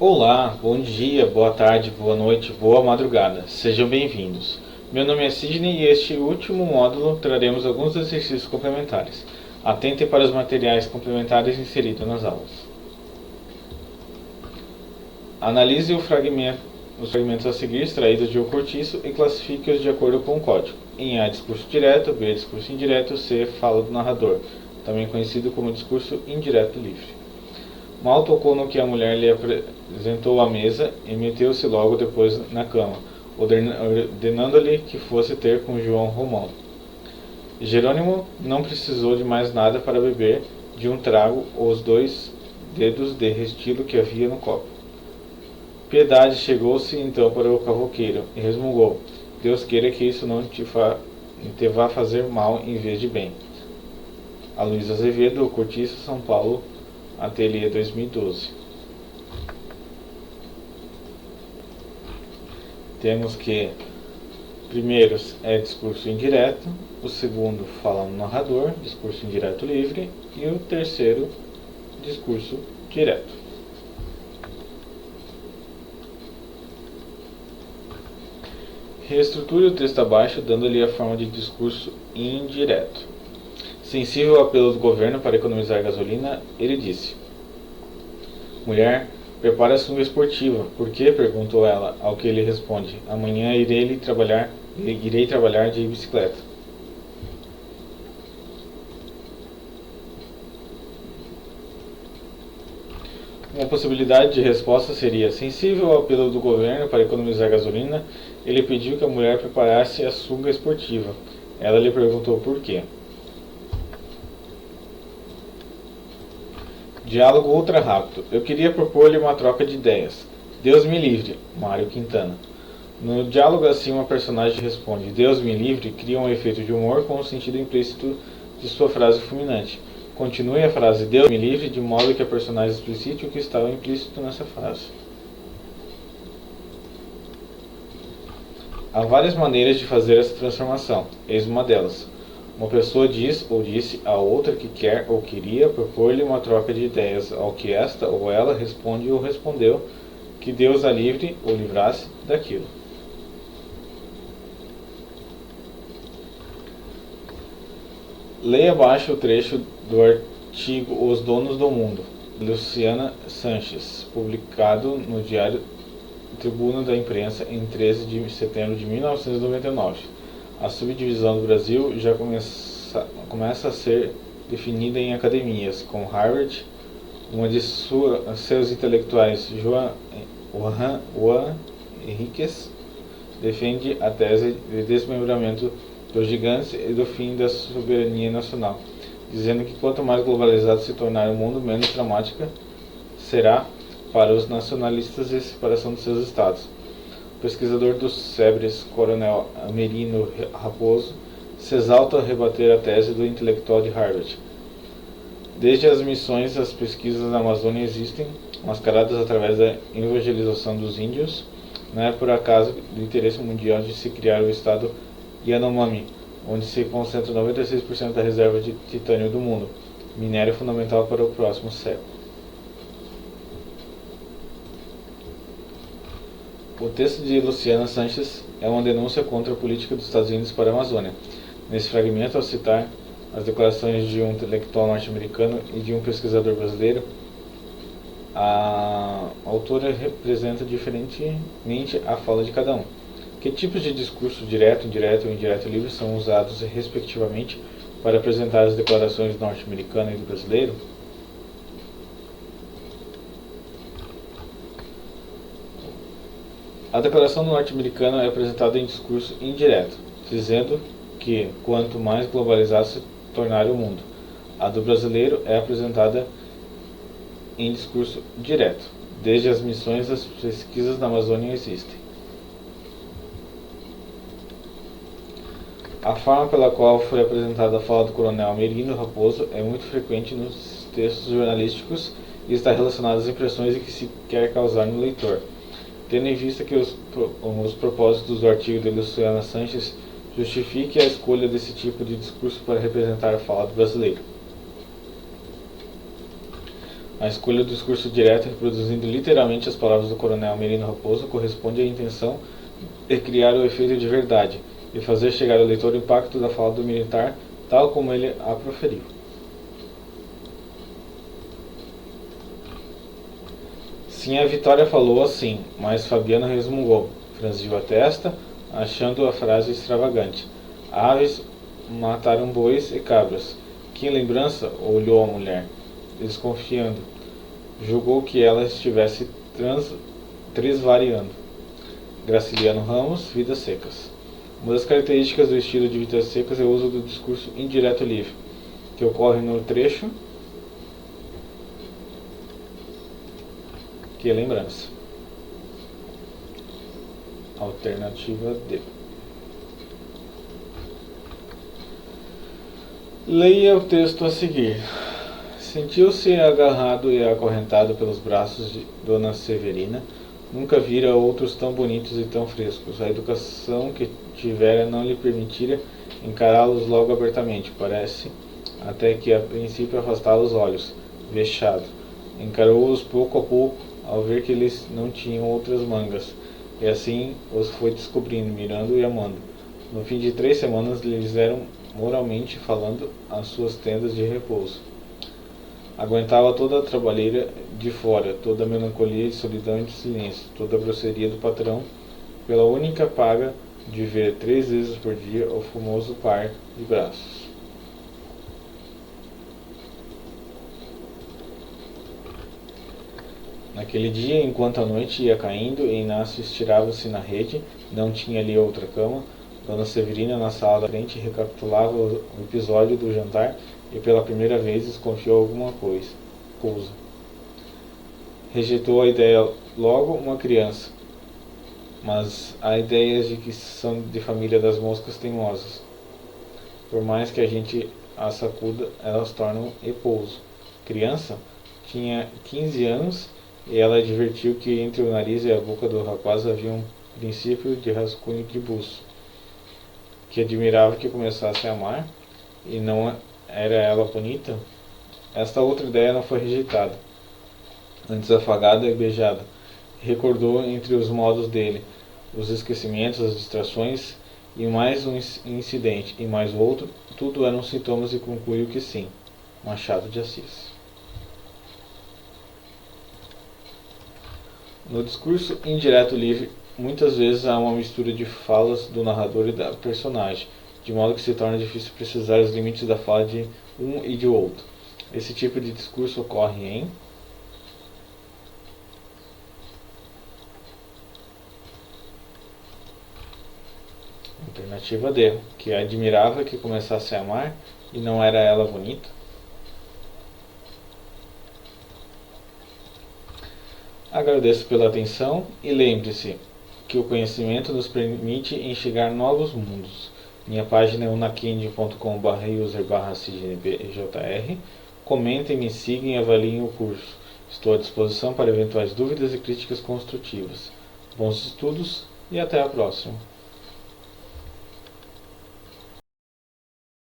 Olá, bom dia, boa tarde, boa noite, boa madrugada. Sejam bem-vindos. Meu nome é Sidney e este último módulo traremos alguns exercícios complementares. Atentem para os materiais complementares inseridos nas aulas. Analise os fragmentos a seguir extraídos de um cortiço e classifique-os de acordo com o código. Em A, discurso direto, B, discurso indireto, C, fala do narrador, também conhecido como discurso indireto livre. Mal tocou no que a mulher lhe apresentou à mesa e meteu-se logo depois na cama, ordenando-lhe que fosse ter com João Romão. Jerônimo não precisou de mais nada para beber de um trago os 2 dedos de restilo que havia no copo. Piedade chegou-se então para o cavouqueiro e resmungou: Deus queira que isso não te vá fazer mal em vez de bem. Aloysio Azevedo, Cortiço, São Paulo, Ateliê 2012. Temos que primeiro é discurso indireto, o segundo fala no narrador, discurso indireto livre, e o terceiro, discurso direto. Reestruture o texto abaixo, dando-lhe a forma de discurso indireto. Sensível ao apelo do governo para economizar gasolina, ele disse: Mulher, prepare a sunga esportiva. Por quê? Perguntou ela, ao que ele responde: Amanhã irei trabalhar de bicicleta. Uma possibilidade de resposta seria: sensível ao apelo do governo para economizar gasolina, ele pediu que a mulher preparasse a sunga esportiva. Ela lhe perguntou por quê. Diálogo ultra rápido. Eu queria propor-lhe uma troca de ideias. Deus me livre, Mário Quintana. No diálogo assim, uma personagem responde: Deus me livre, cria um efeito de humor com o sentido implícito de sua frase fulminante. Continue a frase Deus me livre, de modo que a personagem explicite o que estava implícito nessa frase. Há várias maneiras de fazer essa transformação. Eis uma delas. Uma pessoa diz ou disse a outra que quer ou queria propor-lhe uma troca de ideias, ao que esta ou ela responde ou respondeu que Deus a livre ou livrasse daquilo. Leia abaixo o trecho do artigo Os Donos do Mundo, de Luciana Sanches, publicado no Diário Tribuna da Imprensa em 13 de setembro de 1999. A subdivisão do Brasil já começa a ser definida em academias, com Harvard, uma de seus intelectuais, Juan Henriquez, defende a tese de desmembramento dos gigantes e do fim da soberania nacional, dizendo que quanto mais globalizado se tornar o mundo, menos dramática será para os nacionalistas a separação dos seus estados. O pesquisador dos SEBRES, Coronel Amerino Raposo, se exalta ao rebater a tese do intelectual de Harvard. Desde as missões, as pesquisas na Amazônia existem, mascaradas através da evangelização dos índios. Não é por acaso do interesse mundial de se criar o estado Yanomami, onde se concentra 96% da reserva de titânio do mundo, minério fundamental para o próximo século. O texto de Luciana Sanches é uma denúncia contra a política dos Estados Unidos para a Amazônia. Nesse fragmento, ao citar as declarações de um intelectual norte-americano e de um pesquisador brasileiro, a autora representa diferentemente a fala de cada um. Que tipos de discurso direto, indireto e indireto livre são usados, respectivamente, para apresentar as declarações do norte-americano e do brasileiro? A declaração do norte-americano é apresentada em discurso indireto, dizendo que quanto mais globalizado se tornar o mundo. A do brasileiro é apresentada em discurso direto. Desde as missões, as pesquisas na Amazônia existem. A forma pela qual foi apresentada a fala do Coronel Amerino Raposo é muito frequente nos textos jornalísticos e está relacionada às impressões que se quer causar no leitor. Tendo em vista que os propósitos do artigo de Luciana Sanches justifique a escolha desse tipo de discurso para representar a fala do brasileiro. A escolha do discurso direto, reproduzindo literalmente as palavras do coronel Merino Raposo, corresponde à intenção de criar o efeito de verdade e fazer chegar ao leitor o impacto da fala do militar tal como ele a proferiu. Sim, a Vitória falou assim, mas Fabiano resmungou, franziu a testa, achando a frase extravagante. Aves mataram bois e cabras. Que lembrança? Olhou a mulher, desconfiando. Julgou que ela estivesse tresvariando. Graciliano Ramos, Vidas Secas. Uma das características do estilo de Vidas Secas é o uso do discurso indireto livre, que ocorre no trecho que é lembrança. Alternativa D. Leia o texto a seguir. Sentiu-se agarrado e acorrentado pelos braços de Dona Severina. Nunca vira outros tão bonitos e tão frescos. A educação que tivera não lhe permitira encará-los logo abertamente, parece, até que a princípio afastá os olhos, vexado. Encarou-os pouco a pouco, ao ver que eles não tinham outras mangas, e assim os foi descobrindo, mirando e amando. No fim de 3 semanas lhes deram, moralmente falando, as suas tendas de repouso. Aguentava toda a trabalheira de fora, toda a melancolia de solidão e de silêncio, toda a grosseria do patrão, pela única paga de ver 3 vezes por dia o famoso par de braços. Naquele dia, enquanto a noite ia caindo e Inácio estirava-se na rede, não tinha ali outra cama, Dona Severina, na sala da frente, recapitulava o episódio do jantar e pela primeira vez desconfiou alguma coisa. Rejeitou a ideia logo uma criança, mas há ideias de que são de família das moscas teimosas. Por mais que a gente as sacuda, elas tornam repouso. Criança? Tinha 15 anos e ela advertiu que entre o nariz e a boca do rapaz havia um princípio de rascunho de buço, que admirava que começasse a amar, e não era ela bonita? Esta outra ideia não foi rejeitada, antes afagada e beijada. Recordou entre os modos dele, os esquecimentos, as distrações, e mais um incidente, e mais outro, tudo eram sintomas e concluiu que sim. Machado de Assis. No discurso indireto livre, muitas vezes há uma mistura de falas do narrador e da personagem, de modo que se torna difícil precisar os limites da fala de um e de outro. Esse tipo de discurso ocorre em Alternativa D, que admirava que começasse a amar e não era ela bonita. Agradeço pela atenção e lembre-se que o conhecimento nos permite enxergar novos mundos. Minha página é unakind.com/user/sidneyjr. Comentem, me sigam e avaliem o curso. Estou à disposição para eventuais dúvidas e críticas construtivas. Bons estudos e até a próxima.